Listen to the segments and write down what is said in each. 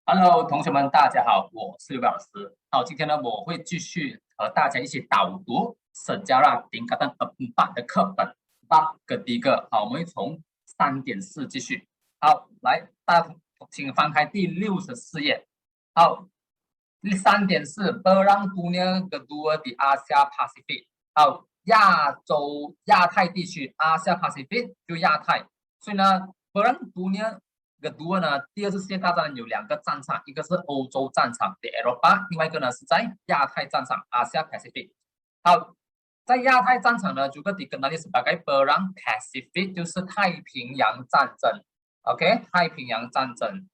Hello，同学们，大家好，我是刘老师。好，今天呢，我会继续和大家一起导读Sejarah Tingkatan 4的课本8个第一个。好，我们会从3.4继续。好，来，大家请翻开第64页。好，第3.4 Perang Dunia Kedua di Asia Pasifik。好，亚太地区，Asia Pacific 就亚太。所以呢，Perang Dunia Kedua 呢，第二次世界大战有2个战场，一个是欧洲战场的 Eropa， 另外一个呢是在亚太战场 Asia Pacific。好，在亚太战场呢juga dikenali sebagai Perang Pasifik， 就是太平洋战争。OK， 太平洋战争。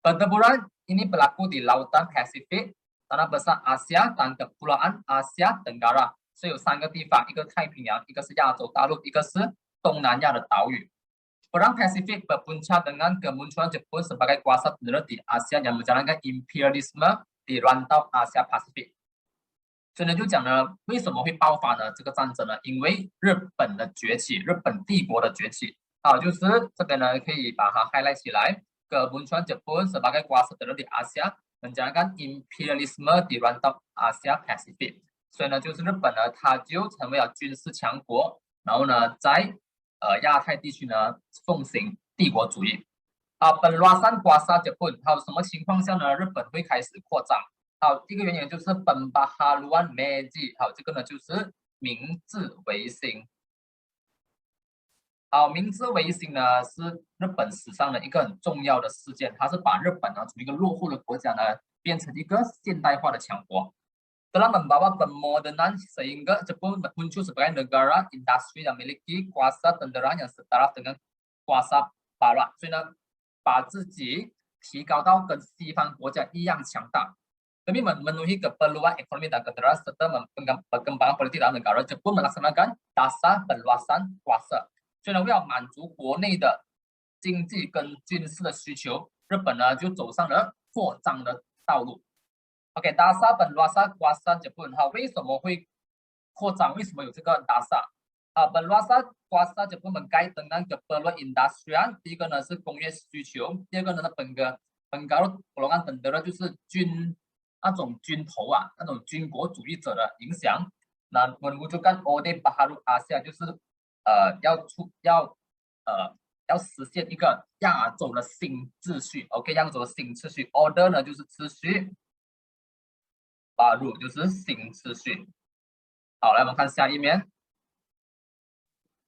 Pertempuran ini berlaku di Lautan Pasifik, Tanah Besar Asia dan Kepulauan Asia Tenggara。所以有3个地方，一个太平洋，一个是亚洲大陆，一个是东南亚的岛屿。Perang Pasifik berpuncak dengan kemunculan Jepun sebagai kuasa penerus di Asia yang menjalankan imperialisme di rantau Asia Pasifik。所以呢，就讲呢，为什么会爆发呢？这个战争呢？因为日本的崛起，日本帝国的崛起。好，就是这边呢，可以把它 highlight 起来。Kemunculan Jepun sebagai kuasa penerus di Asia menjalankan imperialisme di rantau Asia Pasifik。所以呢，就是日本呢，它就成为了军事强国，然后呢，在亚太地区呢奉行帝国主义。Perluasan kuasa Jepun， 还有什么情况下呢？日本会开始扩张？好，第一个原因就是Pembaharuan Meiji， 好，这个呢就是明治维新。好，明治维新呢是日本史上的一个很重要的事件，它是把日本呢从一个落后的国家呢变成一个现代化的强国。Telah membawa pemodernan sehingga Jepun muncul sebagai negara industri yang memiliki kuasa tentara yang setara dengan kuasa barat。所以呢，把自己提高到跟西方国家一样强大。Demi memenuhi keperluan ekonomi dan tentara serta perkembangan politik dalam negara, Jepun melaksanakan dasar perluasan kuasa。所以呢，为了满足国内的经济跟军事的需求，日本呢就走上了扩张的道路。OK， dasar perluasan kuasa Jepun， 为什么会扩张？为什么有这个 dasar？perluasan kuasa Jepun berkait dengan keperluan industrial。第一个呢是工业需求，第二个呢是pengaruh golongan tentara， 就是那种军头啊，那种军国主义者的影响。那menwujudkan Orde Baru Asia， 就是要实现一个亚洲的新秩序。OK， 亚洲的新秩序 ，Order 呢就是秩序，Baru 就是新秩序。好，来我们看下一面。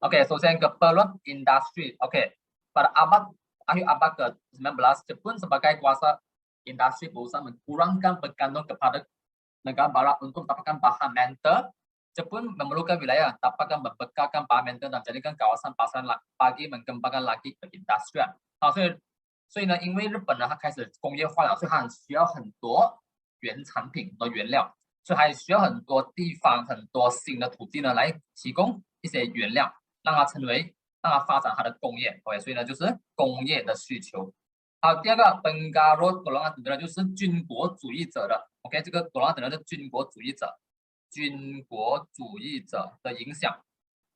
OK， 首先keperluan industri。OK，pada akhir abad ke-19, Jepun sebagai kuasa industri berusaha mengurangkan bergantung kepada negara barat untuk mendapatkan bahan mentah. Jepun memerlukan wilayah dapatkan membekalkan bahan mentah dan jadikan kawasan pasaran bagi mengembangkan lagi industrial。好，所以呢，因为日本呢，它开始工业化了，所以它需要很多原产品和原料，所以还需要很多地方、很多新的土地呢来提供一些原料，让它发展它的工业。OK， 所以呢，就是工业的需求。好，第二个 pengaruh golongan tentara 就是军国主义者的。OK， 这个 golongan tentara 是军国主义者的影响。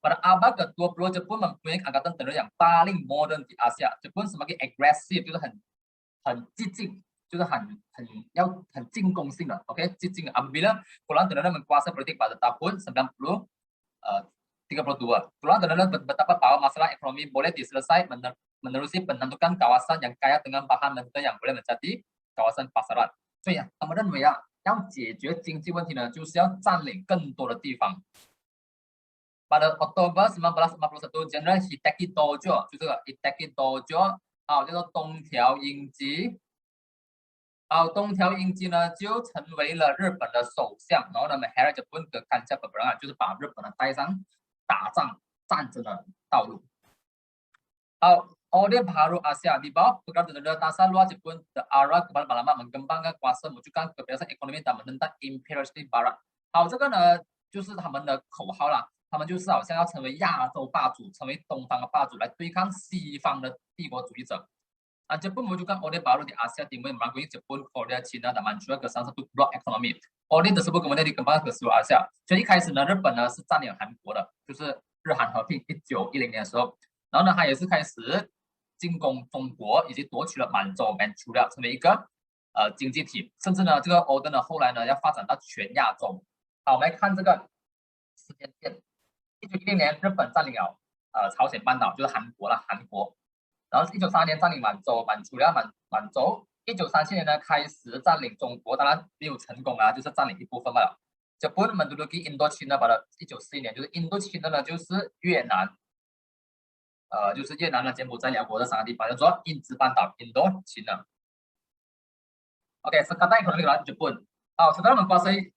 Pada abad ke-20, Jepun mempunyai angkatan tentara yang paling modern di Asia。Jepun semakin agresif， 就是很激进，就是很进攻性的。OK， 激进。Apabila golongan tentara menguasai politik pada tahun 1932, golongan tentara berpendapat bahwa masalah ekonomi boleh diselesaikan menerusi menentukan kawasan yang kaya dengan bahan mentah yang boleh menjadi kawasan pasaran。所以他们认为啊，要解决经济问题呢，就是要占领更多的地方。Pada Oktober 1951, General Hideki Tojo， 就这个 Hideki Tojo， 叫做东条英机。东条英机呢就成为了日本的首相，然后呢 ，Menghadap Jepun ke kancah peperangan， 就是把日本呢带上打仗战争的道路。Orde Baru Asia di bawah program tentara dasar luar Jepun terarah kepada Palembang mengembangkan kuasa mewujudkan kebebasan ekonomi dan menentang imperialisme Barat。好，这个呢就是他们的口号啦，他们就是好像要成为亚洲霸主，成为东方的霸主，来对抗西方的帝国主义者。Jepun mewujudkan Orde Baru di Asia Timur merangkuli Jepun, Korea, China dan Manchuria ke salah satu blok ekonomi。Orde tersebut kemudian dikembangkan ke seluruh Asia。所以一开始呢，日本呢是占领韩国的，就是日韩合并1910年的时候，然后呢，它也是开始进攻中国，以及夺取了满洲 Manchuria 成为一个经济体，甚至呢这个 order 呢后来呢要发展到全亚洲。好，我们来看这个时间线，1910年日本占领了朝鲜半岛，就是韩国了，韩国。然后1932年占领满洲，满洲。1937年呢开始占领中国，当然没有成功啊，就是占领一部分罢了。Jepun menduduki Indochina pada 1941年，就是 Indochina 呢就是越南，就是越南呢、柬埔寨、辽国这三个地方，叫做印支半岛 Indochina。OK， sekarang ekonomi adalah Jepun. Setelah menguasai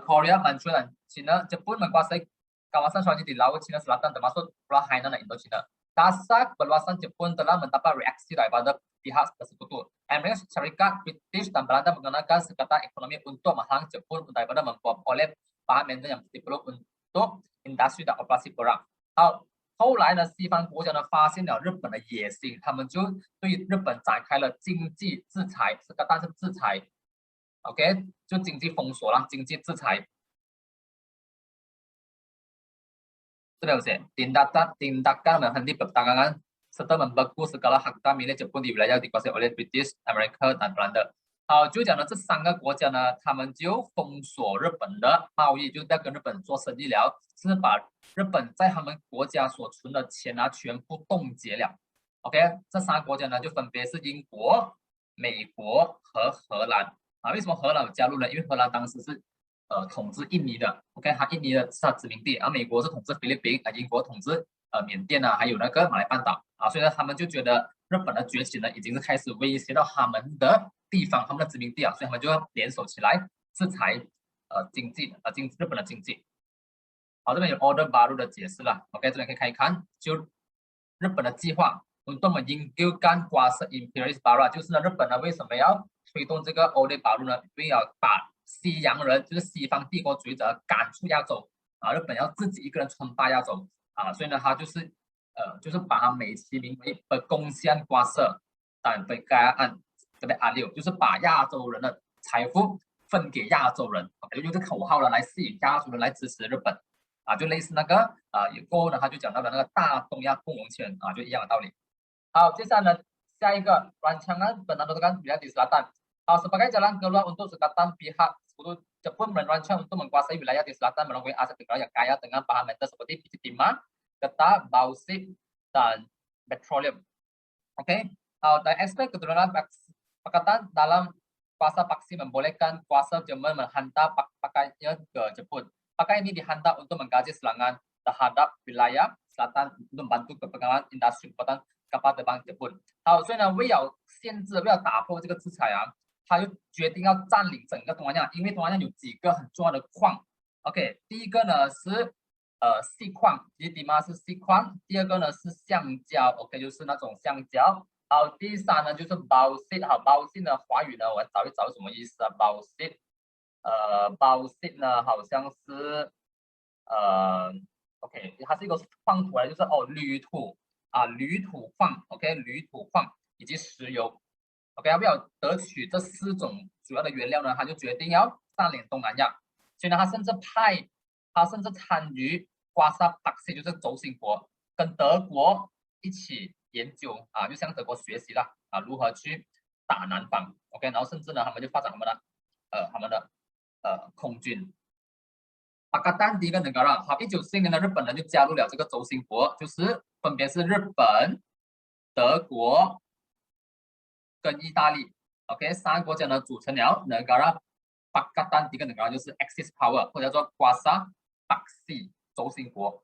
Korea, Manchuria, dan China, Jepun menguasai kawasan selanjutnya di Laut Cina Selatan termasuk Pulau Hainan dan Indochina. Dasar keluasan Jepun telah mendapat reaksi daripada pihak bersekutu. Amerika Serikat, British, dan Belanda menggunakan sekatan ekonomi untuk menghalang Jepun daripada memperoleh bahan mentah yang diperlukan untuk industri dan operasi perang. 后来呢，西方国家呢发现了日本的野心，他们就对日本展开了经济制裁，但是制裁 ，OK， 就经济封锁啦，经济制裁。tindakan menghenti perdagangan serta membelenggu segala harta milik Jepun di wilayah dikuasai oleh British, Amerika, dan Belanda。就讲呢，这三个国家呢，他们就封锁日本的贸易，就是不要跟日本做生意了，甚至把日本在他们国家所存的钱啊，全部冻结了。OK， 这三个国家呢，就分别是英国、美国和荷兰。为什么荷兰有加入呢？因为荷兰当时是统治印尼的 ，OK， 它印尼的是它殖民地，而美国是统治菲律宾，英国统治缅甸啊，还有那个马来半岛所以呢，他们就觉得日本的崛起呢，已经是开始威胁到他们的地方，他们的殖民地所以他们就要联手起来制裁日本的经济。好，这边有 Order Baru 的解释了 ，OK， 这边可以看一看，就日本的计划，untuk meninggalkan kuasa Imperialis Baru， 就是呢，日本呢为什么要推动这个 Order Baru 呢？因为要把西洋人，就是西方帝国主义者赶出亚洲日本要自己一个人称霸亚洲所以呢，他就是把它美其名为贡献瓜色但被该案这边6，就是把亚洲人的财富分给亚洲人，用这口号呢来吸引亚洲人来支持日本就类似那个过后呢，他就讲到了那个大东亚共荣圈就一样的道理。好，接下来呢，下一个rancangan penandatangan wilayah di selatan。sebagai jalan keluar untuk sekatan pihak sekutu Jepun merancang untuk menguasai wilayah di selatan melalui aset negara yang kaya dengan bahan mentah seperti biji timah, getah, bauxit, dan petroleum. Oke, dari aspek keturunan pakatan dalam kuasa paksi membolehkan kuasa Jerman menghantar pakainya ke Jepun. Pakai ini dihantar untuk menggaji serangan terhadap wilayah selatan untuk membantu kepentingan industri buatan kapal terbang Jepun。所以呢，为了限制，为了打破这个制裁他就决定要占领整个东南亚，因为东南亚有几个很重要的矿。OK， 第一个呢是细矿，吉迪玛是细矿。第二个呢是橡胶 ，OK， 就是那种橡胶。好，第三呢就是bauxit。好，bauxit 的华语呢，我找一找什么意思bauxit 呢好像是OK， 它是一个矿土来，就是铝土铝土矿 ，OK， 铝土矿以及石油。OK， 为了得取这4种主要的原料呢，他就决定要占领东南亚。所以呢，他甚至参与瓜萨帕西，就是轴心国，跟德国一起研究就向德国学习了如何去打南方。OK， 然后甚至呢，他们就发展他们的空军。Pakatan 第一个negara，好，1940年呢，日本呢就加入了这个轴心国，就是分别是日本、德国跟意大利 ，OK， 3个国家呢组成了 negara Pakatan 第一个 negara 就是 Axis Power 或者叫做 Kuasa Paksi 轴心国。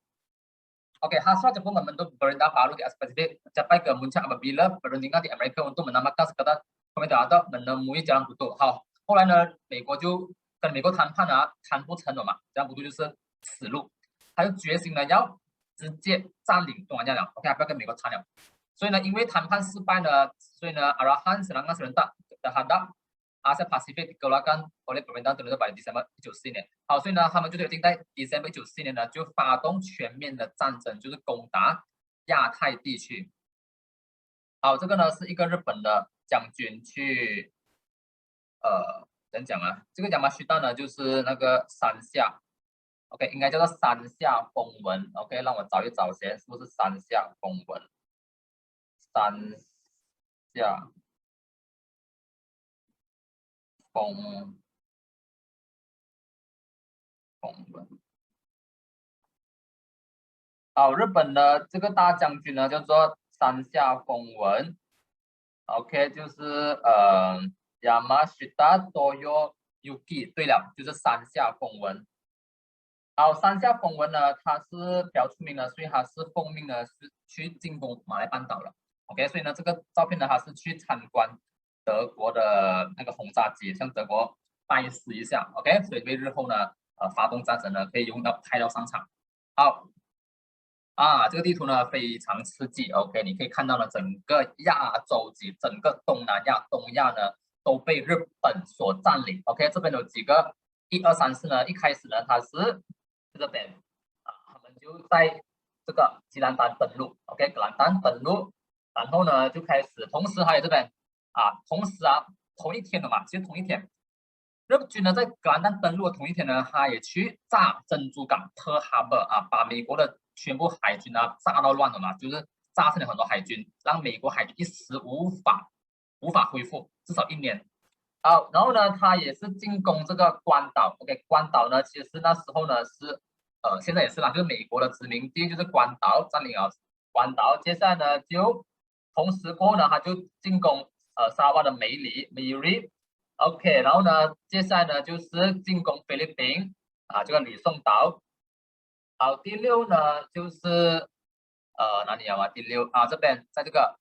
OK， hasrat Jepun membentuk pemerintah baru di Asia Pasifik mencapai ke puncak apabila perundingan di Amerika untuk menamakan sekatan pemerintah atau menemui jalan buntu。好，后来呢，美国就跟美国谈判谈不成了嘛，jalan buntu就是死路，他就决心呢要直接占领东南亚了 ，OK， 不要跟美国谈了。所以呢，因为谈判失败呢，所以呢 arahan serangan serentak terhadap Asia Pasifik dikeluarkan oleh pemerintah tertentu pada Desember 1944年。好，所以呢，他们就决定在 Desember 1944年呢，就发动全面的战争，就是攻打亚太地区。好，这个呢是一个日本的将军去，怎样讲这个Yamashita呢，就是那个山下 ，OK， 应该叫做山下风文 ，OK， 让我找一找先，是不是山下风文？三下风文。好，日本的这个大将军呢叫做山下丰文 ，OK， 就是Yamashita Toyoyuki， 对了，就是山下丰文。好，山下丰文呢，他是比较出名的，所以他是奉命呢是去进攻马来半岛了。OK， 所以呢这个照片呢，他是去参观德国的那个轰炸机，向德国拜师一下。OK， 所以为日后呢发动战争呢可以用到派到上场。好。这个地图呢非常刺激 ，OK， 你可以看到呢，整个亚洲及整个东南亚、东亚呢都被日本所占领 ，OK， 这边有几个1、2、3、4呢，一开始呢它是这边他们就在这个吉兰丹登陆 ，OK， 吉兰丹登陆，然后呢就开始，同时还有这边同时同一天的嘛，其实同一天。日军呢，在格兰丹登陆的同一天呢，他也去炸珍珠港 Pearl Harbor 把美国的全部海军炸到乱了嘛，就是炸死了很多海军，让美国海军一时无法恢复，至少1年。好，然后呢，他也是进攻这个关岛 ，OK， 关岛呢，其实那时候呢是现在也是啦，就是美国的殖民地，就是关岛占领了关岛，接下来呢就同时过后呢，他就进攻沙巴的梅里。OK， 然后呢，接下来呢就是进攻菲律宾这个吕宋岛。好，第6呢就是哪里第6这边在这个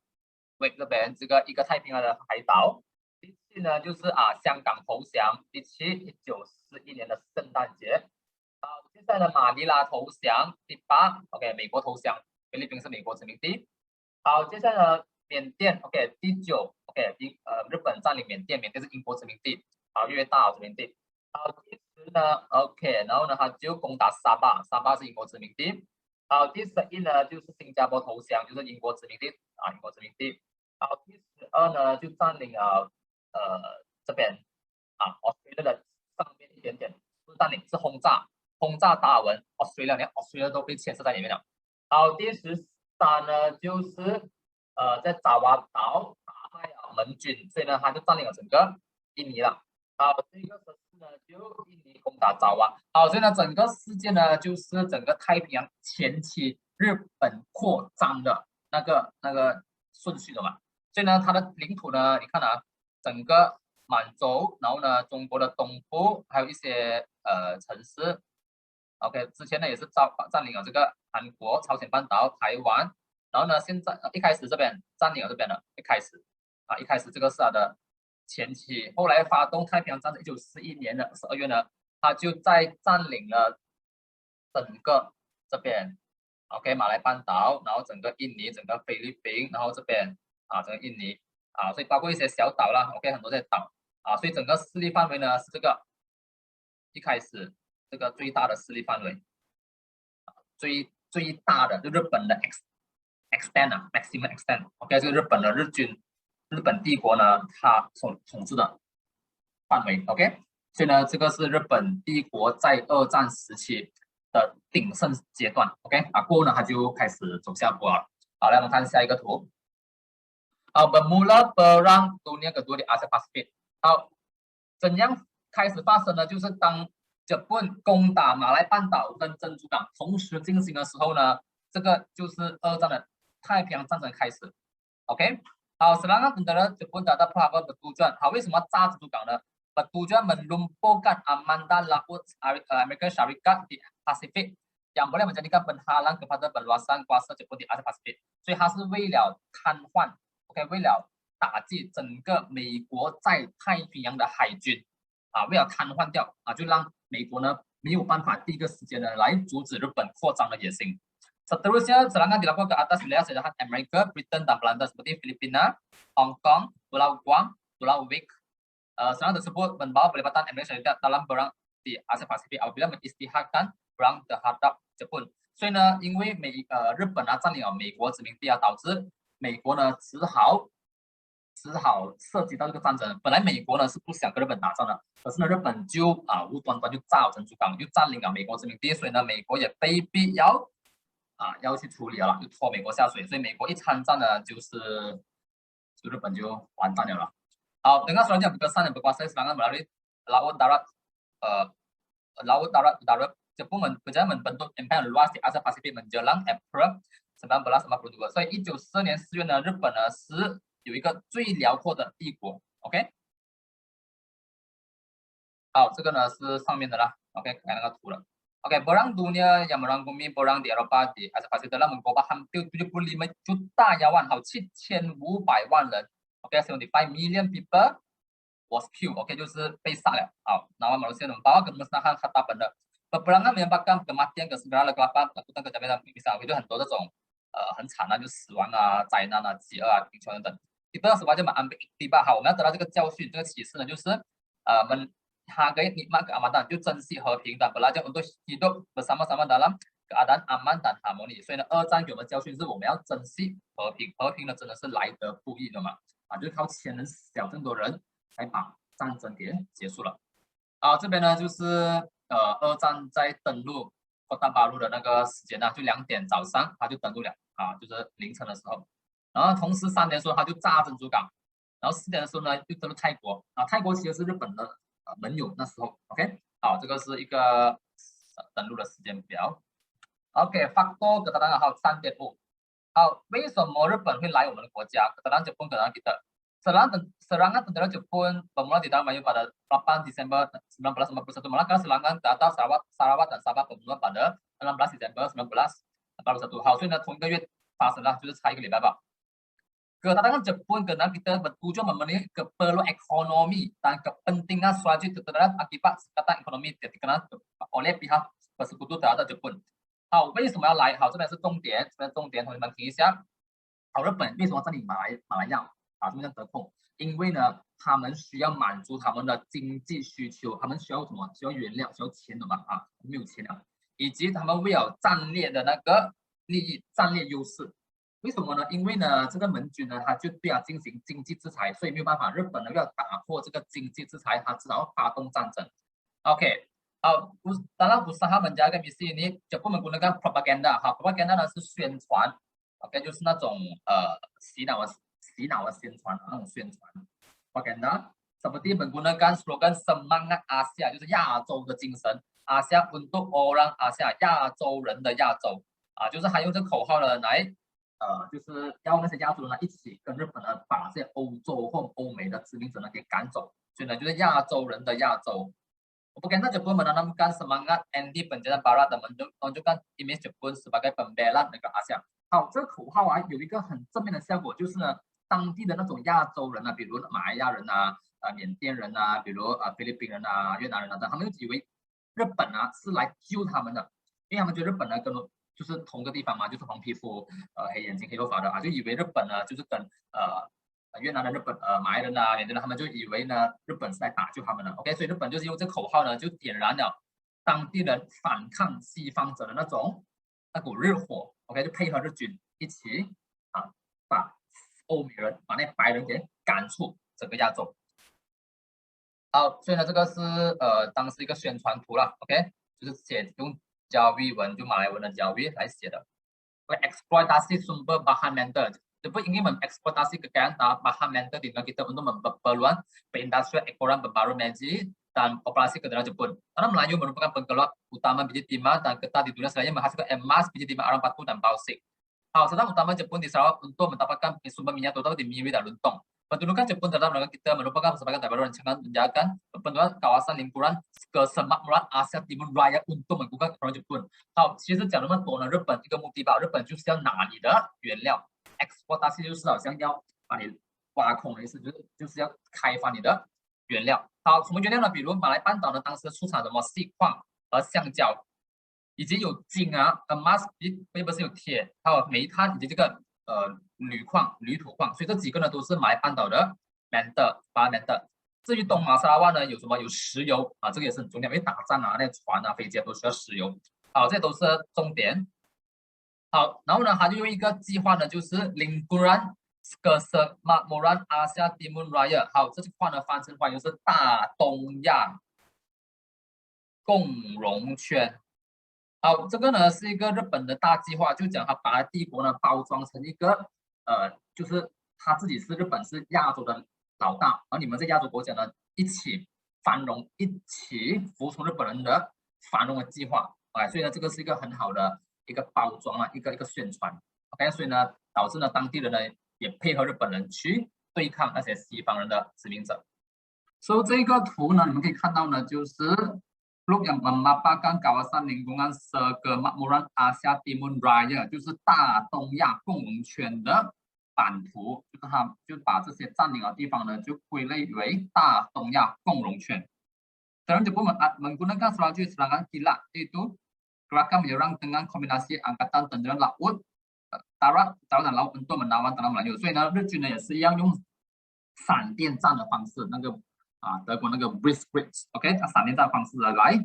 这边这个一个太平洋的海岛。第7呢就是香港投降。第7 1941年的圣诞节。好，接下来呢马尼拉投降。第8 OK 美国投降，菲律宾是美国殖民地。好，接下来呢缅甸 OK 第9 OK 日本占领缅甸，缅甸是英国殖民地，越大殖民地。好，第10呢 OK， 然后呢他就攻打沙巴，沙巴是英国殖民地。好，第11呢就是新加坡投降，就是英国殖民地英国殖民地。好，第12呢就占领了这边Australia 的上面一点点，不是占领，是轰炸达尔文，Australia 连 Australia 都被牵涉在里面了。好，第13呢就是在爪哇岛打败盟军，所以呢他就占领了整个印尼了。好，这个14呢就印尼攻打爪哇。好，所以呢整个事件呢就是整个太平洋前期日本扩张的那个顺序的嘛。所以呢它的领土呢，你看整个满洲，然后呢中国的东部还有一些城市。OK， 之前呢也是占领了这个韩国、朝鲜半岛、台湾。然后呢，现在一开始这边占领了这边的，一开始这个是他的前期，后来发动太平洋战争，1941年的12月呢，他就在占领了整个这边 ，OK 马来半岛，然后整个印尼、整个菲律宾，然后这边整个印尼所以包括一些小岛啦 ，OK 很多这些岛所以整个势力范围呢是这个一开始这个最大的势力范围，最大的就日本的 maximum extent OK， 这个日本的日本帝国呢，它所统治的范围 OK， 所以呢，这个是日本帝国在2战时期的鼎盛阶段 OK 过后呢，它就开始走下坡了。好，来我们看下一个图。Bermula Perang Dunia Kedua di Asia Pasifik。好，怎样开始发生呢？就是当日本攻打马来半岛跟珍珠港同时进行的时候呢，这个就是2战的太平洋战争开始。OK， 好，serangan tentara Jepun terhadap Pearl bertujuan。好，为什么要炸珍珠港呢？bertujuan melumpuhkan aman laut Amerika Syarikat di Pasifik yang boleh menjadikan penghalang kepada perluasan kuasa Jepun di Asia Pasifik。所以它是为了瘫痪 ，OK， 为了打击整个美国在太平洋的海军为了瘫痪掉就让美国呢没有办法第一个时间呢来阻止日本扩张的野心。Seterusnya serangan dilakukan ke atas wilayah sejahat Amerika, Britain dan Belanda seperti Filipina, Hong Kong, Pulau Guam, Pulau Wake. Serangan tersebut membawa pelibatan Amerika Syarikat dalam perang di Asia Pasifik apabila mengisytiharkan perang terhadap Jepun。所以呢，因为日本占领了美国殖民地导致美国呢只好涉及到这个战争。本来美国呢是不想跟日本打仗的，可是呢日本就无端端就炸了珍珠港，就占领了美国殖民地，所以呢美国也被逼要要去处理了，就拖美国下水，所以美国一参战呢，就日本就完蛋了。好，dengan selanjutnya berkesan dan berkuasa serangan melalui laut darat Jepang berjaya membentuk empire luas di Asia Pasifik menjelang April 1942。所以1944年4月呢，日本呢是有一个最辽阔的帝国。OK， 好，这个呢是上面的啦。OK， 看那个图了。Oke, perang dunia yang merangkumi perang di Eropa di Asia Pasifik telah mengubah hampir 75 juta nyawa, 7500万人。OK, 75 million people was killed. OK， 就是被杀了。好，那马来西亚membawa kemusnahan harta benda. Peperangan menyebabkan kematian ke segala kegelapan, ketakutan kejahatan, misalnya itu 很多这种很惨啊，就死亡啊、灾难啊、饥饿啊、贫穷等等。Kita sebagai mengambil iktibar， 好，我们要得到这个教训，这个启示呢，就是menghargai nikmat keamanan， 就珍惜和平的，belajar untuk hidup bersama-sama dalam keadaan aman dan harmoni。所以呢，二战给我们教训是我们要珍惜和平，和平呢真的是来得不易的嘛，就是靠千人死掉这么多人才把战争给结束了。这边呢就是二战在登陆国大巴路的那个时间呢，就2点早上他就登陆了就是凌晨的时候，然后同时3点的时候他就炸珍珠港，然后4点的时候呢就登陆泰国泰国其实是日本的盟友那时候。OK， 好，这个是一个登陆的时间表。OK，faktor kedatangan 好 3.5。好，为什么日本会来我们的国家？ kedatangan Jepun kedatangan kita。Serangan tentara Jepun bermula di tahun Melayu pada 8 Desember 1941, melakukan serangan ke atas Sarawak dan Sabah bermula pada 16 Desember 1941。好，所以呢，同一个月发生了，就是差1个礼拜吧。Kedatangan Jepun karena kita bertujuan memenuhi keperluan ekonomi dan kepentingan strategis terhadap akibat sekatan ekonomi dikenal oleh pihak bersekutu terhadap Jepun。好，为什么要来？好，这边是重点，这边重点，同学们听一下。好，日本为什么占领马来亚这边得空？因为呢，他们需要满足他们的经济需求，他们需要什么？需要原料，需要钱的嘛没有钱了，以及他们为了战略的那个利益、战略优势。为什么呢？因为呢，这个盟军呢，他就对他进行经济制裁，所以没有办法，日本呢要打破这个经济制裁，他至少要发动战争。OK， 好，dalam usaha menjaga misi ini Jepun menggunakan propaganda。好 ，propaganda 呢是宣传 ，OK， 就是那种洗脑的宣传那种宣传 propaganda。seperti menggunakan slogan semangat Asia， 就是亚洲的精神 ，Asia untuk orang Asia， 亚洲人的亚洲就是还用这口号呢来。就是要那些亚洲人呢一起跟日本呢把这些欧洲或欧美的殖民者呢给赶走，所以呢就是亚洲人的亚洲。Propaganda Jepun menanamkan semangat anti penjajahan Barat dan menunjukkan image Jepun sebagai pembela negara Asia。好，这个口号有一个很正面的效果，就是呢当地的那种亚洲人比如马来亚人缅甸人比如菲律宾人越南人等，他们就以为日本是来救他们的，因为他们觉得日本呢就是同个地方嘛，就是黄皮肤、黑眼睛、黑头发的就以为日本呢就是跟越南的日本马来人缅甸人，他们就以为呢日本是来打救他们的。OK， 所以日本就是用这口号呢，就点燃了当地人反抗西方者的那股日火。OK， 就配合日军一起把欧美人、把那白人给赶出整个亚洲。好，所以呢这个是当时一个宣传图了。OK， 就是用Jawi文就马来文的Jawi来写的。Eksploitasi sumber bahan mentah， Jepun ingin mengeksploitasi kekayaan bahan mentah di negara kita untuk memperluas perindustrian ekonomi berbaru energi dan operasi ke dalam Jepun. Karena Melayu merupakan penggerak utama biji timah dan getah di dunia selain menghasilkan emas, biji timah aram 40 dan bausik. Sedang utama Jepun di Sarawak untuk mendapatkan sumber minyak total di Miri dan Luntong. Pendudukan Jepun dalam negara kita merupakan sebagai daerah rancangan menjaga penurunan kawasan lingkungan kesemakmuran Asia Timur Raya untuk menggugat ekonomi Jepun。好，其实讲那么多呢，日本一个目的吧，日本就是要拿你的原料 ，exploitasi 就是好像要把你挖空的意思，就是要开发你的原料。好，什么原料呢？比如马来半岛呢，当时出产什么锡矿和橡胶，以及有金emas， 并不是有铁，还有煤炭以及这个铝土矿，所以这几个呢都是马来半岛的 mentah。至于东马沙拉万呢，有什么？有石油这个也是很重要，因为打仗那些船飞机都需要石油。好，这都是重点。好，然后呢，他就用一个计划呢，就是 lingkungan kesemakmuran Asia Timur Raya。好，这句话呢翻成华语是大东亚共荣圈。好，这个呢是一个日本的大计划，就讲他把帝国呢包装成一个就是他自己是日本是亚洲的老大，而你们在亚洲国家呢一起繁荣，一起服从日本人的繁荣的计划。哎，所以呢这个是一个很好的一个包装啊，一个宣传。OK， 所以呢导致呢当地人呢也配合日本人去对抗那些西方人的殖民者。所以这个图呢，你们可以看到呢，就是Teluk yang memaparkan kawasan lingkungan sekemakmuran Asia Timur Raya， 就是大东亚共荣圈的版图，就是它就把这些占领的地方呢，就归类为大东亚共荣圈。Sekarang Jepun menggunakan strategi serangan kilat, yaitu gerakan menyerang dengan kombinasi angkatan tentara laut, darat dan laut untuk menawan tanah Melayu。所以呢，日军呢也是一样用闪电战的方式，那个德国那个 Blitzkrieg，OK， 它闪电战方式来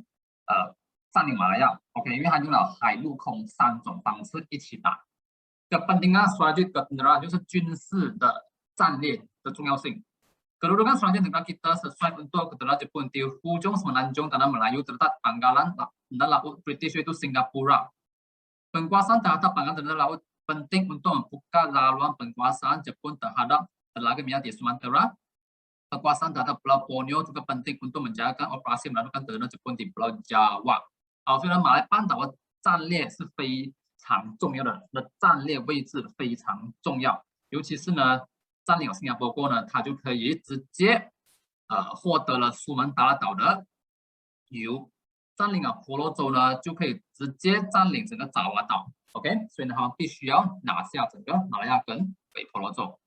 占领马来亚 ，OK， 因为它用了海陆空3种方式一起打。Kepentingan strategi ketenteraan 就是军事的战略的重要性。Kedudukan selanjutnya negara kita sesuai untuk kedaulatan Jepun di ujung semenanjung tanah Melayu terletak pangkalan dan laut British yaitu Singapura. Penguasaan terhadap pangkalan dan laut penting untuk membuka laluan penguasaan Jepun terhadap telaga minyak di Sumatera. Kekuasaan terhadap Pulau Borneo juga penting untuk menjaga operasi melakukan tekanan Jepun di Pulau Jawa。好，所以呢，马来半岛的战略是非常重要的，战略位置非常重要，尤其是呢，占领了新加坡过后呢，它就可以直接获得了苏门答腊岛的油，占领了婆罗洲呢，就可以直接占领整个爪哇岛。OK， 所以呢，他们必须要拿下整个马来亚跟北婆罗洲。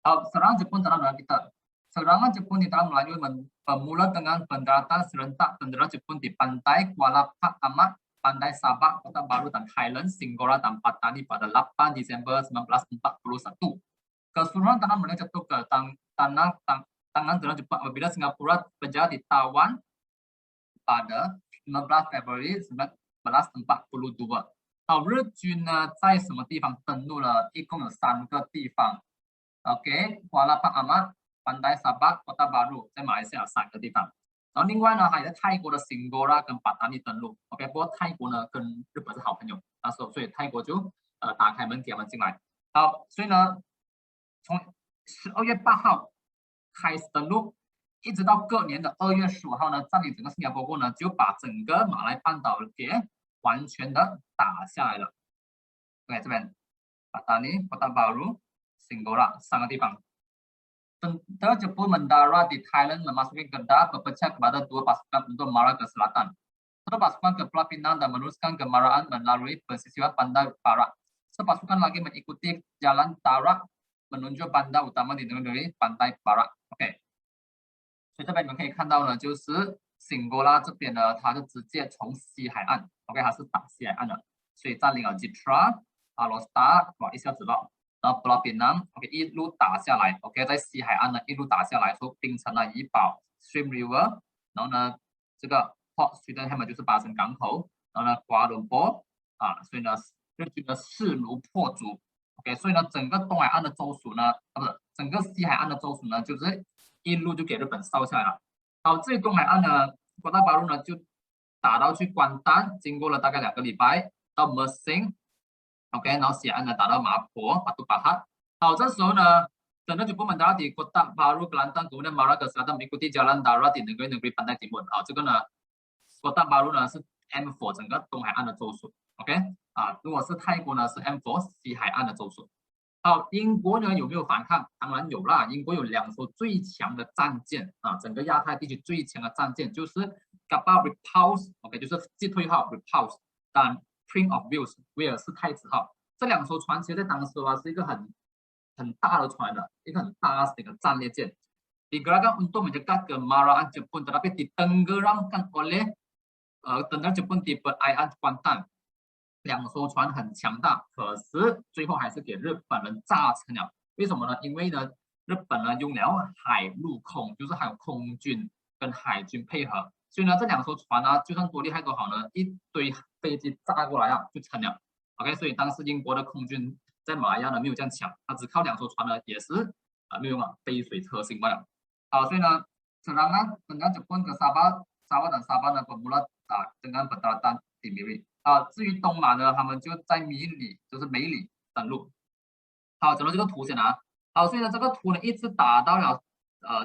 好，serangan Jepun terhadap negara kita。Serangan Jepun di tanah Melayu bermula dengan pendaratan serentak tentara Jepun di pantai Kuala Pak Amat, Pantai Sabak, Kota Baru, dan Highland, Singgora, dan Patani pada 8 Desember 1941. Keseluruhan tanah Melayu jatuh ke tangan tentara Jepang apabila Singapura berjaya ditawan pada 15 Februari 1942。好，日军呢在什么地方登陆了？一共有3个地方。OK， Kuala Pak Amat、Pantai Sabak、Kota Baru， 在马来西亚3个地方。然后另外呢，还在泰国的 Singgora 跟巴达尼登陆。OK， 不过泰国呢跟日本是好朋友，那时候所以泰国就打开门给他们进来。好，所以呢，从12月8号开始登陆，一直到隔年的2月15号呢，占领整个新加坡后呢，就把整个马来半岛给完全的打下来了。OK， 这边巴达尼、Kota Baru、Singgora 3个地方。Tentara Jepun mendarat di Thailand memasuki Kedah berpecah kepada 2 pasukan untuk mengarah ke selatan. Satu pasukan ke Pulau Pinang dan meneruskan kemarahan melalui pesisir pantai barat. Sepasukan lagi mengikuti jalan darat menuju bandar utama di negeri pantai barat. OK， 所以这边你们可以看到呢，就是Singgora 这边呢，它是直接从西海岸 ，OK， 它是打西海岸的，所以占领了 Jitra、Alor Star， 哇，一下子到。然后 Pulau Pinang，OK， 一路打下来 ，OK， 在西海岸呢一路打下来，从槟城啊、怡保、Stream River， 然后呢，这个 Port Swettenham 就是巴生港口，然后呢，瓜伦坡所以呢，日军呢势如破竹 ，OK， 所以呢，整个东海岸的州属呢，不是整个西海岸的州属呢，就是一路就给日本烧下来了。好，这东海岸呢，瓜达巴路呢就打到去关丹，经过了大概2个礼拜，到 Mersing。OK， 然后西岸呢打到麻婆、Batu Pahat。好，这时候呢，tentara Jepun mendarat di Kota Baru Kelantan kemudian mengarah ke selatan mengikuti jalan darat di negeri Pantai Timur。好，这个呢 ，Kota Baru 呢是 M4 整个东海岸的州属。OK， 如果是泰国呢是 M4 西海岸的州属。好，英国呢有没有反抗？当然有啦，英国有2艘最强的战舰整个亚太地区最强的战舰就是 Kapal Repulse，OK， 就是击退号 Repulse， 当然。Prince of Wales 威尔士太子号，这2艘船其实在当时是一个很大的船的，一个很大的一个战列舰。Digunakan untuk menjaga kemarahan Jepun, tetapi ditenggelamkan oleh tentara Jepun di perairan Kuantan。2艘船很强大，可是最后还是给日本人炸沉了。为什么呢？因为呢，日本呢用了海陆空，就是还有空军跟海军配合。所以呢，这2艘船呢，就算多厉害多好呢，一堆飞机炸过来就沉了。OK， 所以当时英国的空军在马来亚呢没有这样强，他只靠2艘船呢也是没有用杯水车薪罢了。好，所以呢，serangan Jepun ke Sabah dan Sabah呢bermula dengan pendaratan di Miri。至于东马呢，他们就在米里，就是梅里登陆。好，整个这个图先啊。好，所以呢，这个图呢一直打到了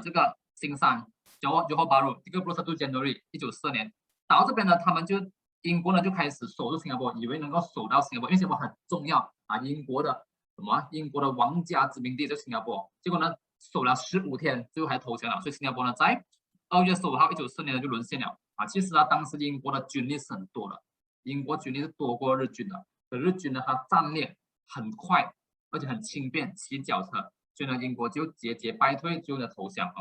这个新山Johor Bahru 这个 1 January 1942年，打到这边呢，他们就英国呢就开始守住新加坡，以为能够守到新加坡，因为新加坡很重要啊，英国的英国的王家殖民地在新加坡，结果呢守了15天，最后还投降了，所以新加坡呢在2月15号1944年呢就沦陷了啊。其实啊，当时英国的军力是很多的，英国军力是多过日军的，可日军呢它战略很快，而且很轻便，骑脚车，所以呢英国就节节败退，最后呢投降。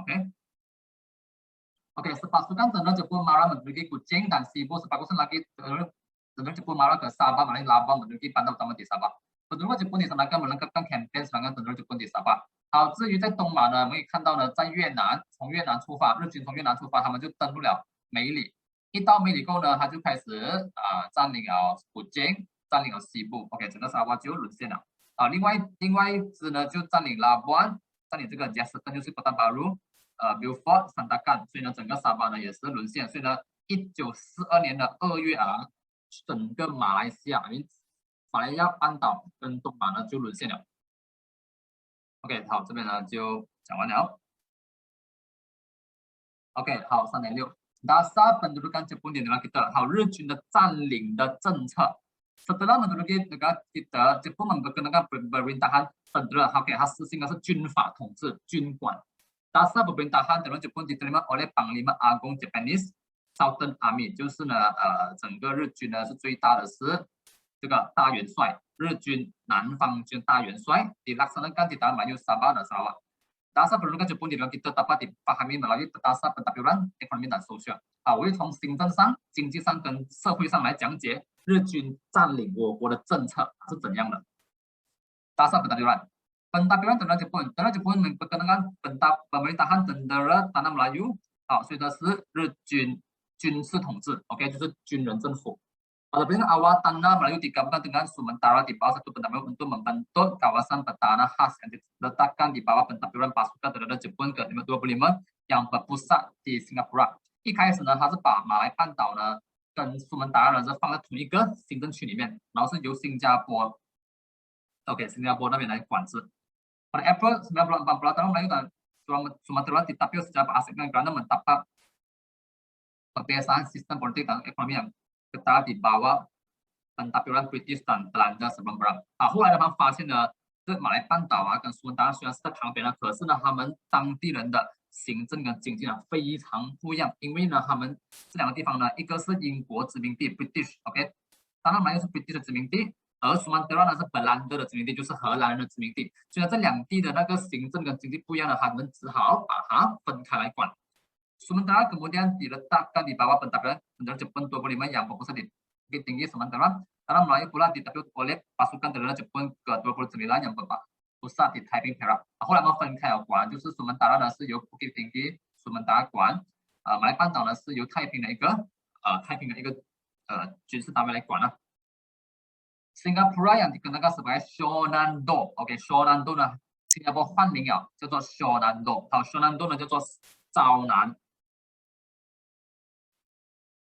OK, sepasukan tentara Jepun marah menduduki Kuching dan 1000 lagi tentara Jepun marah ke Sabah, Malay Labang menduduki pantai utama di Sabah. Penduduk Jepun di sana melengkapkan campaign serangan tentara Jepun di Sabah。好，至于在东马呢，我们可以看到呢，在越南，从越南出发，日军从越南出发，他们就登陆了梅里。一到梅里后呢，他就开始占领了古晋，占领了西部。OK，整个沙巴就沦陷了。另外一支呢，就占领拉布安，占领这个 Jefferson 就是 Kota Baru。Beaufort、Sandakan，所以呢，整个沙巴呢也是沦陷。所以呢，1942年的2月啊，整个马来西亚半岛跟东马呢就沦陷了。OK， 好，这边呢就讲完了。OK， 好，3.6。Dasar pendudukan Jepun di negara kita， 好，日军的占领的政策。Setelah menduduki negara kita， Jepun memperkenalkan pemerintahan federal， OK， 它实行的是军法统治，军管。Dasar pemerintahan tentara Jepun diterima oleh Panglima Agung Japanese Southern Army， 就是呢，整个日军呢是最大的是这个大元帅，日军南方军大元帅dilaksanakan di tanah Melayu Sabah dan Sarawak。Dasar pendudukan Jepun di negara kita dapat dipahami melalui dasar pentadbiran ekonomi dan sosial。我会从行政上、经济上跟社会上来讲解日军占领我国的政策是怎样的。Dasar pentadbiran。Pentadbiran tentara Jepun memperkenalkan pemerintahan tentara tanah Melayu， 所以它是日军军事统治 ，OK， 就是军人政府。Apabila awal tanah Melayu digabungkan dengan sementara di bawah satu pentadbiran untuk membentuk kawasan bertanah khas yang diletakkan di bawah pentadbiran pasukan tentara Jepun ke-25 yang berpusat di Singapura。一开始呢，它是把马来半岛呢跟苏门答腊呢是放在同一个行政区里面，然后是由新加坡 ，OK， 新加坡那边来管制。Pada April 1940 tanah Melayu dan Sumatera ditapis secara asing kerana mendapat perbesaran sistem politik dan ekonomi yang ketat di bawah pentadbiran British dan Belanda sebelum perang。后来他们发现呢，这马来半岛跟苏门答腊虽然是在旁边呢，可是呢，他们当地人的行政跟经济呢非常不一样，因为呢，他们这两个地方呢，一个是英国殖民地 British，OK， tanah Melayu是 British 的殖民地。而苏门答腊呢是本兰德的殖民地，就是荷兰人的殖民地，所以呢这两地的那个行政跟经济不一样的，他们只好把它分开来管。Sementara kemudian diletakkan di bawah pentadbiran tentara Jepun 25 yang berpusat di Bukit Tinggi Sementara tanah Melayu pula ditapis oleh pasukan tentara Jepun ke-29 yang berpusat di Taiping Perak。后来我们分开了管，就是苏门答腊呢是由 Bukit Tinggi 苏门答腊管，马来半岛呢是由太平的一个军事单位来管了。Singapura yang dikenal sebagai Shonando，OK， Shonando 呢，新加坡换名了，叫做 Shonando。好 ，Shonando 呢叫做招南。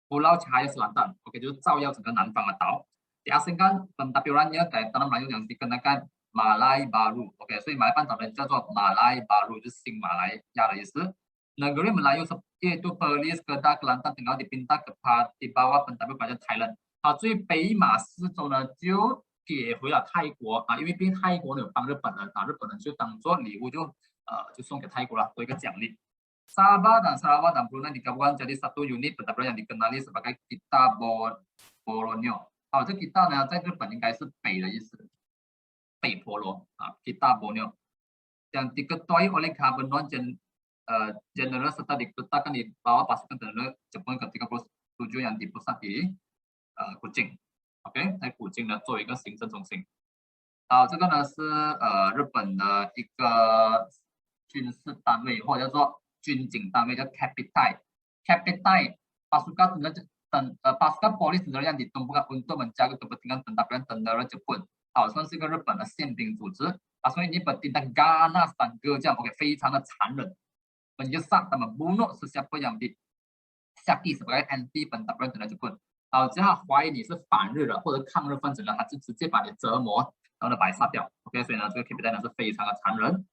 Pulau Cahaya Selatan，OK， 就是照耀整个南方的岛。Diasingkan pentadbirannya dari tanah Melayu yang dikenakan Malay Baru，OK， 所以马来半岛呢叫做 Malay Baru， 就是新马来亚的意思。Negeri Melayu yaitu Perlis Kedah Kelantan tinggal dipindah di bawah pentadbiran Thailand。所以北马四州呢就给回了泰国因为毕竟泰国呢有帮日本人日本人就当做礼物就送给泰国了，做一个奖励。Sabah dan Sarawak dan Brunei digabungkan jadi satu unit pentadbiran yang dikenali sebagai Kita Borneo。这 Kita 呢在日本应该是北的意思，北婆罗Kita Borneo yang diketuai oleh Gubernur Jenderal serta diletakkan di bawah pasukan tentara Jepun ke-37 yang dipusat di古晋 ，OK， 在古晋呢作为一个行政中心。这个呢是日本的一个军事单位或者叫做军警单位，叫 Capitai。Capitai pasukan polis tentara yang ditumpukkan untuk menjaga kepentingan pentadbiran tentara Jepun。算是一个日本的宪兵组织。所以你bertindak ganas dan kejam， OK， 非常的残忍。Menyesak dan membunuh sesiapa yang disyaki sebagai anti pentadbiran tentara Jepun。好，只要他怀疑你是反日的或者抗日分子呢，他就直接把你折磨，然后呢把你杀掉。OK， 所以呢这个 KPI 呢是非常的残忍。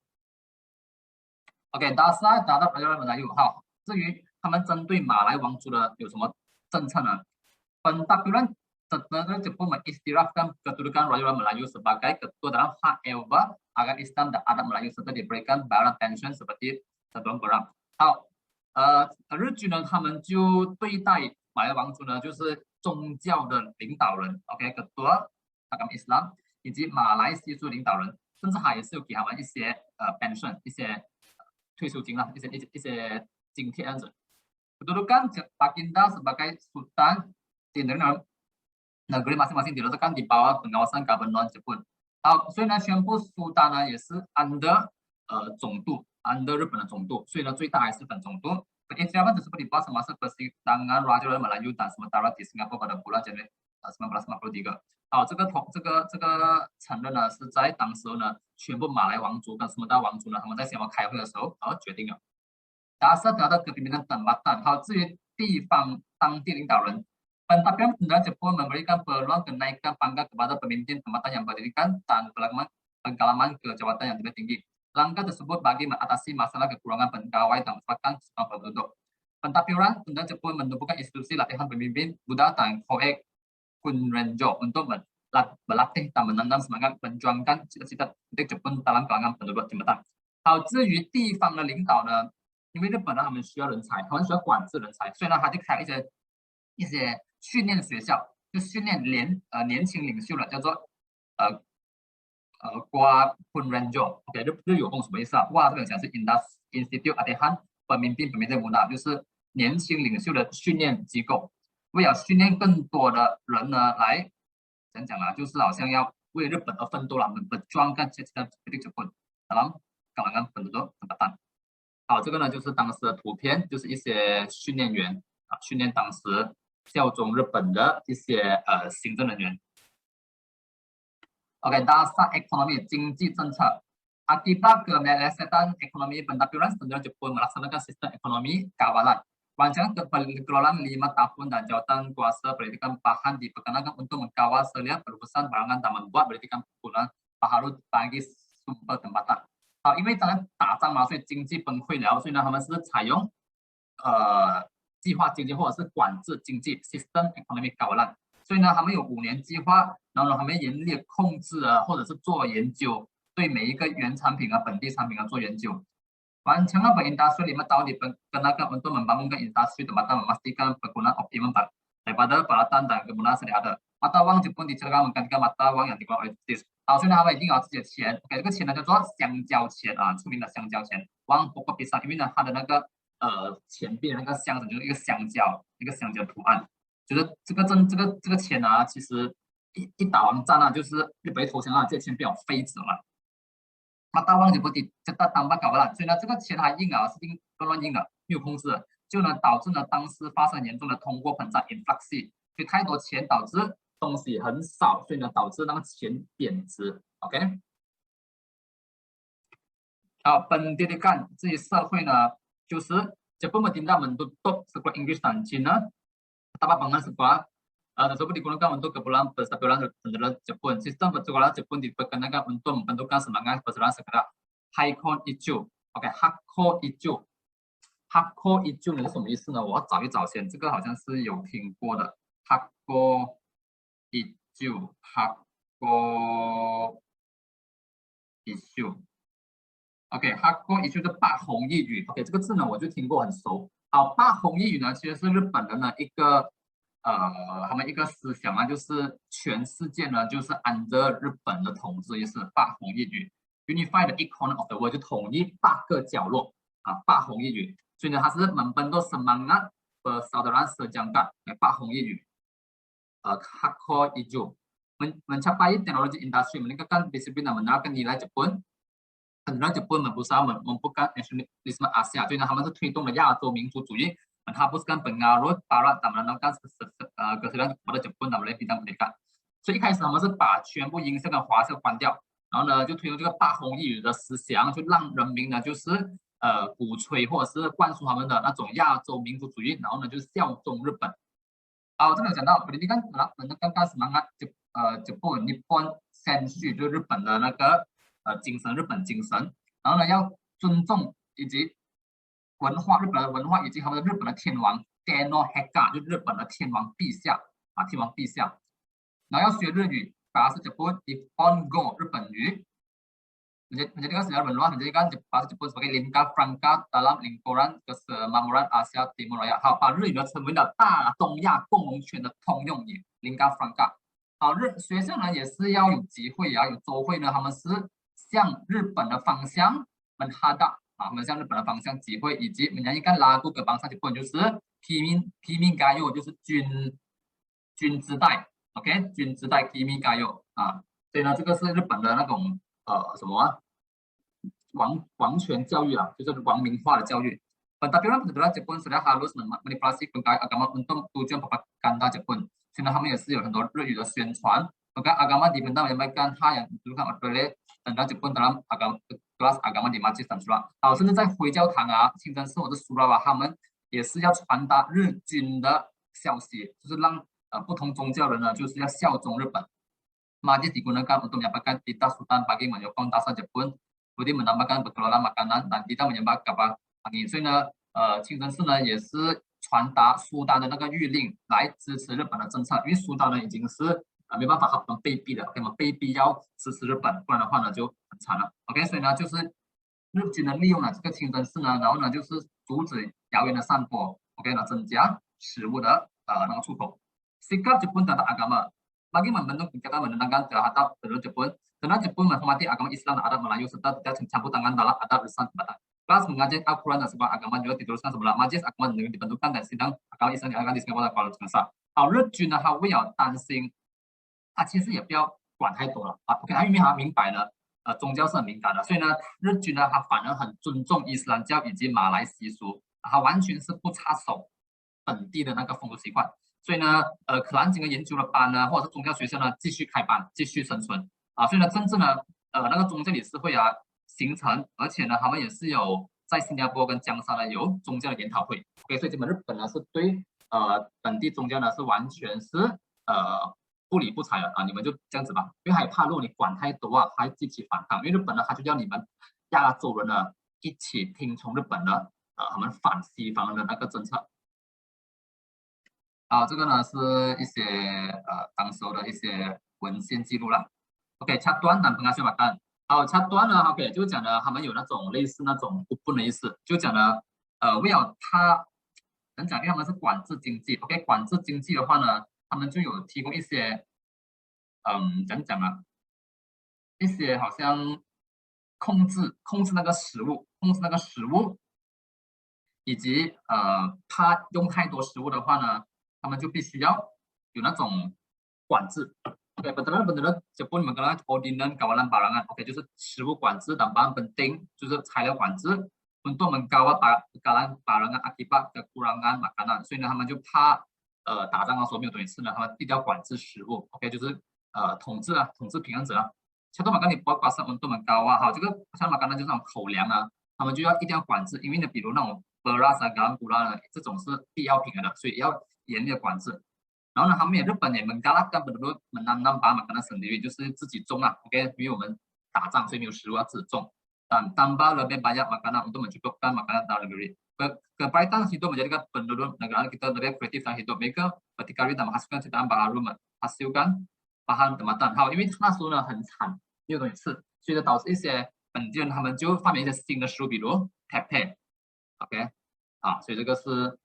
OK， dasar terhadap Raja Melayu。好，至于他们针对马来王族的有什么政策呢？Pentadbiran sebenarnya cukup mengistilahkan kedudukan Raja Melayu sebagai ketua dalam hak Eropa agar Islam dan adat Melayu serta diberikan balas pension seperti sebelum perang。好，日军呢，他们就对待马来王族呢，就是宗教的领导人 ，OK，ketua agama Islam 以及马来习俗领导人，甚至还也是有给他们一些pension 一些退休金啦，一些津贴这样子。Kedudukan Baginda sebagai Sultan di negeri masing-masing diletakkan di bawah pengawasan Gubernur Jepun。好，所以呢，宣布苏丹呢也是 under 总督 ，under 日本的总督，所以呢最大还是本总督。Keinginan tersebut dibahas semasa persidangan Raja Melayu dan sementara di Singapura pada bulan Januari 1953。好，这个承认呢是在当时呢，全部马来王族跟什么大王族呢，他们在新加坡开会的时候而决定了。Dasar terhadap kepemimpinan tempatan。好，至于地方当地领导人，Pentadbiran Negara Jepun memberikan peluang kenaikan pangkat kepada pemimpin tempatan yang pendidikan dan pengalaman kejabatan yang lebih tinggi. Langkah tersebut bagi mengatasi masalah kekurangan pegawai dan merupakan sebuah penduduk. Pentadbiran Negara Jepun menumbuhkan institusi latihan pemimpin Buddha dan Koek Kunrenjo untuk berlatih dan menanam semangat perjuangkan cita-cita Jepun dalam kalangan penduduk tempatan。好，至于地方的领导呢，因为日本呢他们需要人才，他们需要管制人才，所以呢他就开一些训练学校，就训练年轻领袖了，叫做Gua Punrenjo。OK， 日有功什么意思啊？哇，这个讲是 Institute Latihan Pemimpin Muda， 就是年轻领袖的训练机构。为了训练更多的人呢，来怎讲啊？就是好像要为日本而奋斗了，memperjuangkan cita-cita Jepun dalam kalangan penduduk tempatan。好，这个呢就是当时的图片，就是一些训练员啊，训练当时效忠日本的一些行政人员。OK， dasar ekonomi 经济政策。Akibat kemelesetan ekonomi Pentadbiran Negara Jepun melaksanakan sistem ekonomi kawalan. Rancangan kekelolaan 5 tahun dan jawatan kuasa pendidikan bahan diperkenalkan untuk mengawal setiap perusahaan barangan dan membuat pendidikan perkebunan baru bagi sumber tempatan。好，因为当然打仗嘛，所以经济崩溃了，所以呢，他们是采用计划经济或者是管制经济 （system economic governance）。所以呢，他们有5年计划，然后呢，他们严厉控制啊，或者是做研究，对每一个原产品啊、本地产品啊做研究。Rancangan berindustri 5 tahun diperkenalkan untuk membangunkan industri tempatan memastikan penggunaan optimum daripada peralatan dan kemudahan sedia ada。mata wang Jepun diceritakan menggantikan mata wang yang dikeluarkan oleh British。好，所以呢，他们一定有自己的钱。OK， 这个钱呢叫做香蕉钱啊，出名的香蕉钱。Wang pokok pisang， 因为呢，它的那个钱币的那个箱子就是一个香蕉，一个香蕉图案。就是这个钱啊，其实一打完仗啊，就是日本一投降啊，这个钱变成废纸了。mata wang Jepun dicetak tanpa kawalan， 所以呢，这个钱还印啊是乱印的，没有控制的，就呢导致呢当时发生严重的通货膨胀 inflation， 所以太多钱导致东西很少，所以呢导致那个钱贬值。OK， 好，pendidikan 至于社会呢，就是 Jepun menindak menutup sekolah Inggris dan Cina tanpa bangunan sekolah tersebut digunakan untuk keperluan penstabilan negara Jepun. Sistem persekolahan Jepun diperkenalkan untuk membentukkan semangat persaudaraan segera Hakko Ichiu。OK， Hakko Ichiu。Hakko Ichiu 是什么意思呢？我要找一找先，这个好像是有听过的。Hakko Ichiu。Hakko Ichiu。OK，Hakko Ichiu 是八弘一语。OK， 这个字呢我就听过很熟。好，八弘一语呢其实是日本人的一个他们一个思想啊，就是全世界呢就是under日本的统治意思，八弘一语 ，unify the eight corner of the world 就统一8个角落啊，八弘一语，所以呢它是membentuk semangat persaudaraan sejagat， 八弘一语，Hakko Ichiu mencapai teknologi industri meningkatkan disiplin dan menerapkan nilai Jepun。很多Jepun berusaha membuka nasionalisme Asia， 所以呢他们是推动了亚洲民族主义。menghapuskan pengaruh Barat dan menanamkan kesadaran kepada Jepun dan melalui bidang pendidikan。所以一开始他们是把全部英式跟华式关掉，然后呢就推动这个八弘一语的思想，就让人民呢就是鼓吹或者是灌输他们的那种亚洲民族主义，然后呢就是效忠日本。这里有讲到 pendidikan telah menekankan semangat Jepun Nippon Senshi 就是日本的那个精神，日本精神。然后呢，要尊重以及文化，日本的文化以及他们的日本的天王 Tenno Heka 就是日本的天王陛下天王陛下。然后要学日语，bahasa Jepun Nippon Go 日本语。menjadikan sejarah benua menjadikan bahasa Jepun sebagai lingkar franca dalam lingkuran kesemakmuran Asia Timur Raya。好，把日语呢成为了大东亚共荣圈的通用语 lingkar franca。好，学校呢也是要有集会有周会呢，他们是向日本的方向menghadap他们向日本的方向集会，以及menyanyikan lagu kebangsaan Jepun 就是 Kimi ga yo 就是君之代 ，OK， 君之代 Kimi ga yo 所以呢，这个是日本的那种什么王权教育就是王民化的教育。Pentadbiran Pentadbiran Jepun sudah harus manipulasi pengkait agama untuk tujuan propaganda Jepun。所以呢，他们也是有很多日语的宣传。Pengkait agama dibentang menyampaikan hal yang dituduhkan oleh tentang Jepun dalam kelas agama di masjid dan surah。甚至在回教堂清真寺或者 surah 他们也是要传达日军的消息，就是让不同宗教人呢，就是要效忠日本。Masjid digunakan untuk menyampaikan titah sultan bagi menyokong dasar Jepun, kemudian menambahkan berkelola makanan dan tidak menyembah kapal angin。所以呢，清真寺呢也是传达苏丹的那个谕令，来支持日本的政策。因为苏丹呢已经是没办法，他们被逼的，他们被逼要支持日本，不然的话呢就很惨了。OK， 所以呢就是日军呢利用了这个清真寺呢，然后呢就是阻止谣言的散播 ，OK 呢增加食物的那个出口。Sikap Jepun terhadap agama。Bagi membentuk kebijakan menentangkan terhadap Jepun, karena Jepun menghormati agama Islam dan adat Melayu serta tidak campur tangan dalam adat urusan tempatan. Kelas mengajar Al-Quran dan sebuah agama juga diteruskan sebelah Majelis Agama negeri dibentukkan dan sidang agama Islam diadakan di Singapura dan Kuala Lumpur。好，日军呢，他为了担心，他其实也不要管太多了OK， 因为他明白呢，宗教是很敏感的，所以呢，日军呢，他反而很尊重伊斯兰教以及马来习俗，他完全是不插手本地的那个风俗习惯。所以呢，可兰经的研究的班呢，或者是宗教学校呢，继续开班，继续生存所以呢，真正的那个宗教理事会形成，而且呢，他们也是有在新加坡跟江沙呢有宗教的研讨会。OK， 所以基本日本呢是对本地宗教呢是完全是不理不睬的你们就这样子吧，因为害怕如果你管太多还激起反抗，因为日本呢他就要你们亚洲人呢一起听从日本的他们反西方的那个政策。这个呢是一些当时的一些文献记录啦。OK， Chatuan dan pengasuh makan。Chatuan 呢 ，OK 就讲呢，他们有那种类似那种不的意思，就讲呢，为了他能讲，因为他们是管制经济 ，OK， 管制经济的话呢，他们就有提供一些，怎么讲啊，一些好像控制那个食物，以及他用太多食物的话呢。他们就必须要有那种管制。OK， benar-benar Jepun mengelola ordinan kawalan barangan。OK， 就是食物管制dan barang penting， 就是材料管制 untuk mengkawal bekalan barangan akibat kekurangan makanan。所以呢，他们就怕打仗的时候没有东西吃呢，他们一定要管制食物。OK， 就是统治平衡者Satu makan di buat pasar untuk mengkawal。这个像 makanan 就是那种口粮他们就要一定要管制，因为呢，比如那种 beras garam gula 呢，这种是必要品的，所以要严厉的管制。然后呢，他们日本也menggalakkan penduduk menanam bahan makanan sendiri， 就是自己种OK， 因为我们打仗，所以没有食物要自己种。Dan tambah lebih banyak makanan untuk mencukupkan makanan dalam negeri。Keberhasilan hidup menjadikan penduduk negara kita lebih kreatif dan hidup mereka berdikari dan menghasilkan ciptaan baru， menghasilkan bahan tempatan。好，因为那时候呢很惨，没有东西吃，所以呢导致一些本地人他们就发明一些新的食物，比如 tepe。OK， 所以这个是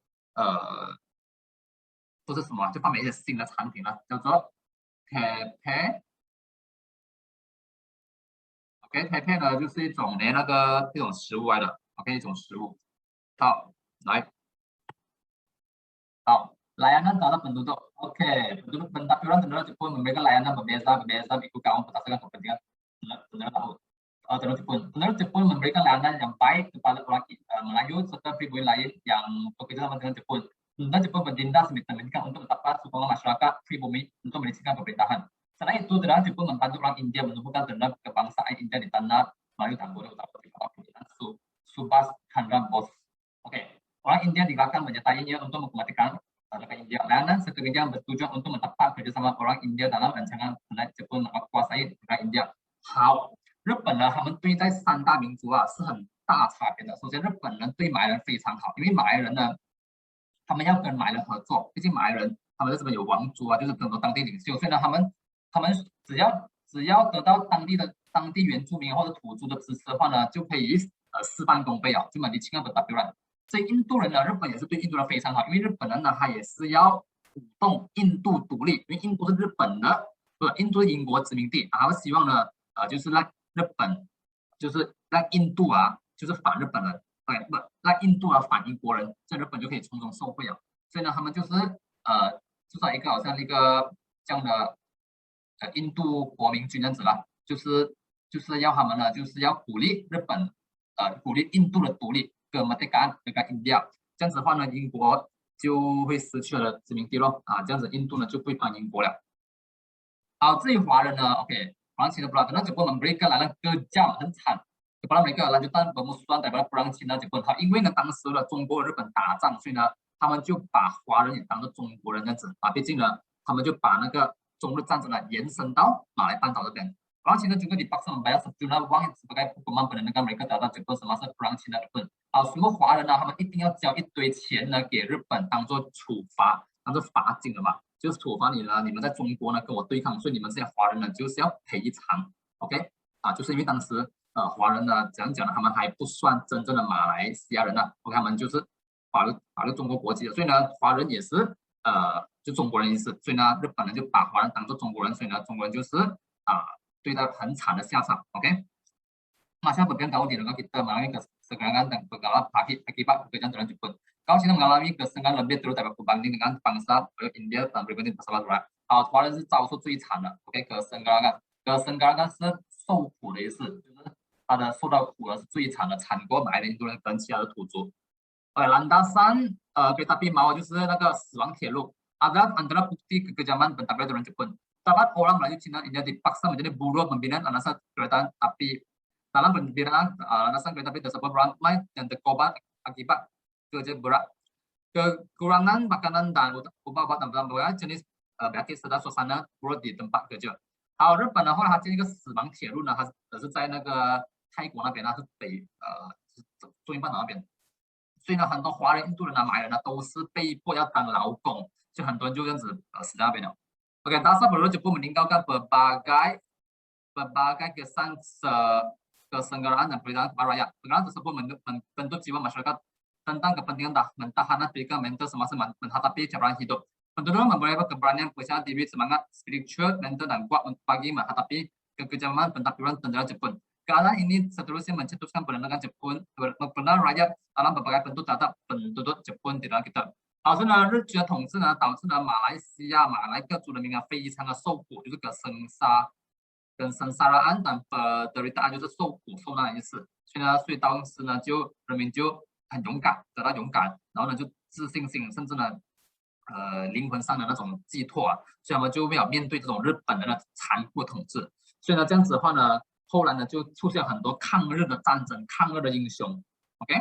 不是什么，就发明一些新的产品叫做 tepe。OK，tepe 呢就是一种一种食物来的 ，OK， 一种食物。好，layanan terhadap penduduk。OK， penduduk Pentadbiran Penduduk Jepun memberikan layanan berbeza ikut kaum berdasarkan kepentingan penduduk Jepun. Penduduk Jepun memberikan layanan yang baik kepada orang Melayu serta pribumi lain yang bekerja sama dengan Jepun. Penduduk Jepun bertindak sedemikian untuk menetapkan sokongan masyarakat pribumi untuk menisikan pemerintahan. Selain itu, Tentara Jepun membantu orang India menumbuhkan tentara kebangsaan India di tanah Melayu dan Borneo Utara dengan Subhas Chandra Bose. Oke, orang India digerakkan menyertainya untuk mengembalikan India. Dan seterusnya bertujuan untuk mendapat kerjasama orang India dalam rancangan Jepun menguasai India。好，日本呢，他们对待三大民族啊是很大差别的。首先，日本人对马来人非常好，因为马来人呢，他们要跟马来人合作，毕竟马来人他们在这边有王族啊，就是很多当地领袖，所以呢，他们只要得到当地原住民或者土著的支持的话呢，就可以事半功倍啊，就蛮离清的 W 了。所以印度人呢，日本也是对印度人非常好，因为日本人呢，他也是要鼓动印度独立，因为印度是日本的，印度是英国殖民地，他们希望呢，就是让日本，就是让印度啊，就是反日本人，不让印度啊反英国人，这日本就可以从中受惠了。所以呢，他们就是制造一个好像一个这样的印度国民军这样子啦，就是要他们呢，就是要鼓励日本，鼓励印度的独立。跟India， 这样子的话呢，英国就会失去了殖民地咯啊，这样子印度呢就不会帮英国了。好，至于华人呢 ，OK， orang Cina pula karena Jepun mereka lalang kejam 很惨。Kepala mereka lanjutan bermusuhan daripada perang Cina Jepun。好，因为呢当时呢中国日本打仗，所以呢他们就把华人也当做中国人这样子啊，毕竟呢他们就把那个中日战争呢延伸到马来半岛这边。Perang Cina juga dipaksa membayar sejumlah uang sebagai hukuman penentukan mereka terhadap Jepun semasa perang Cina Jepun。啊，什么华人呢？他们一定要交一堆钱呢给日本当做处罚，当做罚金的嘛，就是处罚你呢，你们在中国呢跟我对抗，所以你们这些华人呢就是要赔偿 ，OK？ 啊，就是因为当时华人呢怎样讲呢？他们还不算真正的马来西亚人呢 ，OK？ 他们就是法律中国国籍的，所以呢华人也是就中国人意思，所以呢日本人就把华人当做中国人，所以呢中国人就是对他很惨的下场 ，OK？ Masa beberapa tahun di negara kita mengalami kesenjangan dan beberapa akibat pekerjaan dalam Jepun. Kalau Cina mengalami kesenjangan lebih teruk dapat berbanding dengan bangsa India dan berikutnya bersama Tuhan。好，华人是遭受最惨的。OK， kesenjangan是受苦的意思，就是他的受到苦了是最惨的，惨过马来印度人跟其他的土著。landasan kereta api bawah 就是那个死亡铁路。Ada antara bukti kekejaman bentangnya dalam Jepun. Dapat orang Melayu Cina India dipaksa menjadi buruh pembinaan landasan kereta api. Dalam pembinaan landasan kereta api tersebut ramai yang terkorban akibat kerja berat, kekurangan makanan dan obat-obatan dan berbagai jenis penyakit serta suasana buruk di tempat kerja。好，日本的话，它这个死亡铁路呢，它是在那个泰国那边，它是中印半岛那边，所以呢，很多华人、印度人啊、马来人呢，都是被迫要当劳工，就很多人就这样子死在那边了。Oke, dasar penduduk Jepun meninggalkan berbagai kesengsaraan dan penderitaan kepada rakyat. Pengenalan tersebut membentuk jiwa masyarakat tentang kepentingan mentahan pendidikan mental semasa menghadapi cabaran hidup. Penduduk mempunyai keberanian, percaya diri, semangat spiritual, mental dan kuat bagi menghadapi kekejaman pentakdiran tentara Jepun. Keadaan ini seterusnya mencetuskan penentangan Jepun benar rakyat dalam berbagai bentuk terhadap penduduk Jepun di dalam kita。好，所以呢，日军的统治呢，导致呢马来西亚、马来各族人民啊非常的受苦，就是跟生杀人等derita就是受苦受难的意思。所以当时呢，人民就很勇敢，得到勇敢，然后呢就自信心，甚至呢灵魂上的那种寄托啊，所以他们就没有面对这种日本人的残酷统治。所以呢这样子的话呢，后来呢就出现很多抗日的战争、抗日的英雄。OK，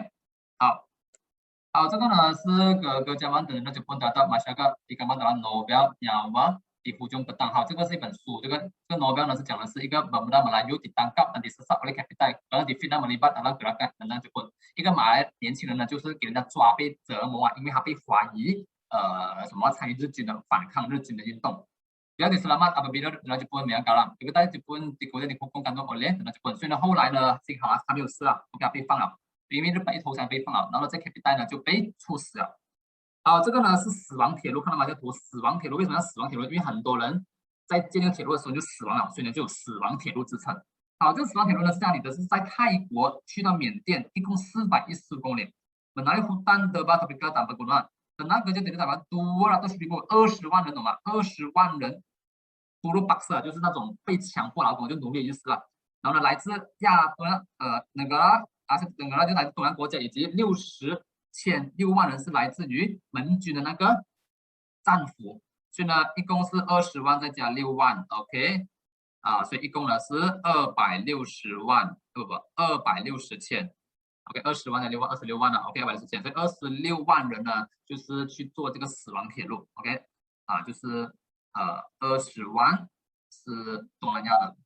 好，这个呢是kekejaman dan Jepun terhadap masyarakat dikembangkan dalam novel Nyawa di Hujung Pedang。好，这个是一本书，这个 novel 呢是讲的是一个pemuda Melayu ditangkap dan disesat oleh Kapitai， 然后difitnah terlibat dalam gerakan tentang Jepun。一个马来年轻人呢，就是给人家抓被折磨啊，因为他被怀疑参与日军的反抗日军的运动。Dia diselamat apabila tentara Jepun menangkap. Ketika Jepun kemudian dihukum gantung oleh tentara Jepun。所以呢，后来呢，幸好他没有死啊，他被放了。因为日本一投降被放了，然后这 Kapitai 呢就被处死了。好，这个呢是死亡铁路，看到吗？这图死亡铁路为什么叫死亡铁路？因为很多人在建这个铁路的时候就死亡了，所以呢就有死亡铁路之称。好，这个死亡铁路呢是这样的，是在泰国去到缅甸，一共415公里。Menarik hutan tebal terbuka tanpa pegunungan。Tentang kerja dari Taiwan 200,000 20万人，懂吗？20万人buruh paksa 就是那种被强迫劳工，就奴隶的意思了。然后呢，来自negara 就来自东南国家，以及6万人是来自于盟军的那个战俘，所以呢，一共是20万再加6万 ，OK， 所以一共呢是260万，260千， OK， 20万的6万，26万了 ，OK， 160千，所以26万人呢，就是去做这个死亡铁路 ，OK， 就是20万是东南亚的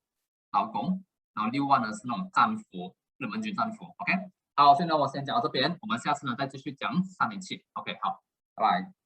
劳工，然后6万呢是那种战俘，日本军战俘 ，OK， 好，所以呢我先讲到这边，我们下次呢再继续讲307 ，OK， 好，拜拜。